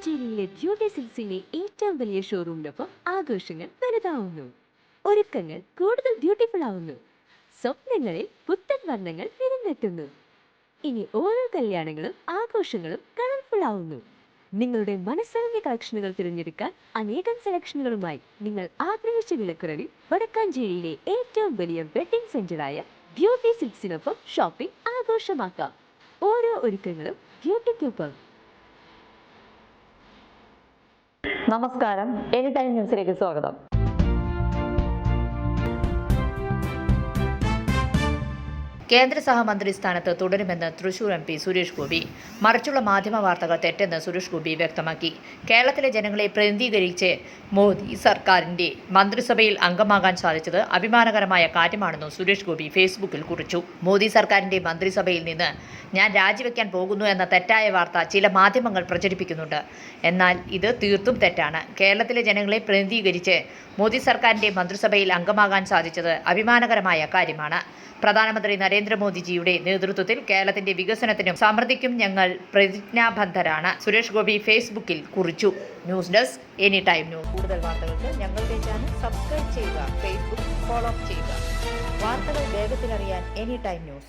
വടക്കാഞ്ചേരിയിലെ beauty സിൽക്സിന്റെ ഏറ്റവും വലിയ ഷോറൂമിനൊപ്പം ആഘോഷങ്ങൾ വലുതാവുന്നു. ഒരുക്കങ്ങൾ കൂടുതൽ ബ്യൂട്ടിഫുൾ ആവുന്നു. സ്വപ്നങ്ങളിൽ പുത്തൻ വർണ്ണങ്ങൾ നിറഞ്ഞെത്തുന്നു. ഇനി ഓരോ കല്യാണങ്ങളും ആഘോഷങ്ങളും കളർഫുൾ ആവുന്നു. നിങ്ങളുടെ മനസ്സറിഞ്ഞ കളക്ഷനുകൾ തിരഞ്ഞെടുക്കാൻ അനേകം സെലക്ഷനുകളുമായി നിങ്ങൾ ആഗ്രഹിച്ച വിലക്കുറവിൽ വടക്കാഞ്ചേരിയിലെ ഏറ്റവും വലിയ വെഡിംഗ് സെന്ററായ ബ്യൂട്ടി സിൽക്സിനൊപ്പം ഷോപ്പിംഗ് ആഘോഷമാക്കാം. ഓരോ ഒരുക്കങ്ങളും ബ്യൂട്ടിക്കൊപ്പം. നമസ്കാരം, എനി ടൈം ന്യൂസിലേക്ക് സ്വാഗതം. കേന്ദ്ര സഹമന്ത്രി സ്ഥാനത്ത് തുടരുമെന്ന് തൃശൂർ MP സുരേഷ് ഗോപി. മറിച്ചുള്ള മാധ്യമ വാർത്തകൾ തെറ്റെന്ന് സുരേഷ് ഗോപി വ്യക്തമാക്കി. കേരളത്തിലെ ജനങ്ങളെ പ്രതിനിധീകരിച്ച് മോദി സർക്കാരിന്റെ മന്ത്രിസഭയിൽ അംഗമാകാൻ സാധിച്ചത് അഭിമാനകരമായ കാര്യമാണെന്നും സുരേഷ് ഗോപി ഫേസ്ബുക്കിൽ കുറിച്ചു. മോദി സർക്കാരിന്റെ മന്ത്രിസഭയിൽ നിന്ന് ഞാൻ രാജിവെക്കാൻ പോകുന്നു എന്ന തെറ്റായ വാർത്ത ചില മാധ്യമങ്ങൾ പ്രചരിപ്പിക്കുന്നുണ്ട്. എന്നാൽ ഇത് തീർത്തും തെറ്റാണ്. കേരളത്തിലെ ജനങ്ങളെ പ്രതിനിധീകരിച്ച് മോദി സർക്കാരിന്റെ മന്ത്രിസഭയിൽ അംഗമാകാൻ സാധിച്ചത് അഭിമാനകരമായ കാര്യമാണ്. പ്രധാനമന്ത്രി നരേന്ദ്രമോദിജിയുടെ നേതൃത്വത്തിൽ കേരളത്തിന്റെ വികസനത്തിനും സമൃദ്ധിക്കും ഞങ്ങൾ പ്രതിജ്ഞാബദ്ധരാണ്. സുരേഷ് ഗോപി ഫേസ്ബുക്കിൽ കുറിച്ചു. News desk any time news. കൂടുതൽ വാർത്തകൾക്ക് ഞങ്ങളുടെ ചാനൽ സബ്സ്ക്രൈബ് ചെയ്യുക, ഫേസ്ബുക്ക് ഫോളോ ചെയ്യുക. വാർത്തകൾ വേഗത്തിലറിയാൻ എനി ടൈം ന്യൂസ്.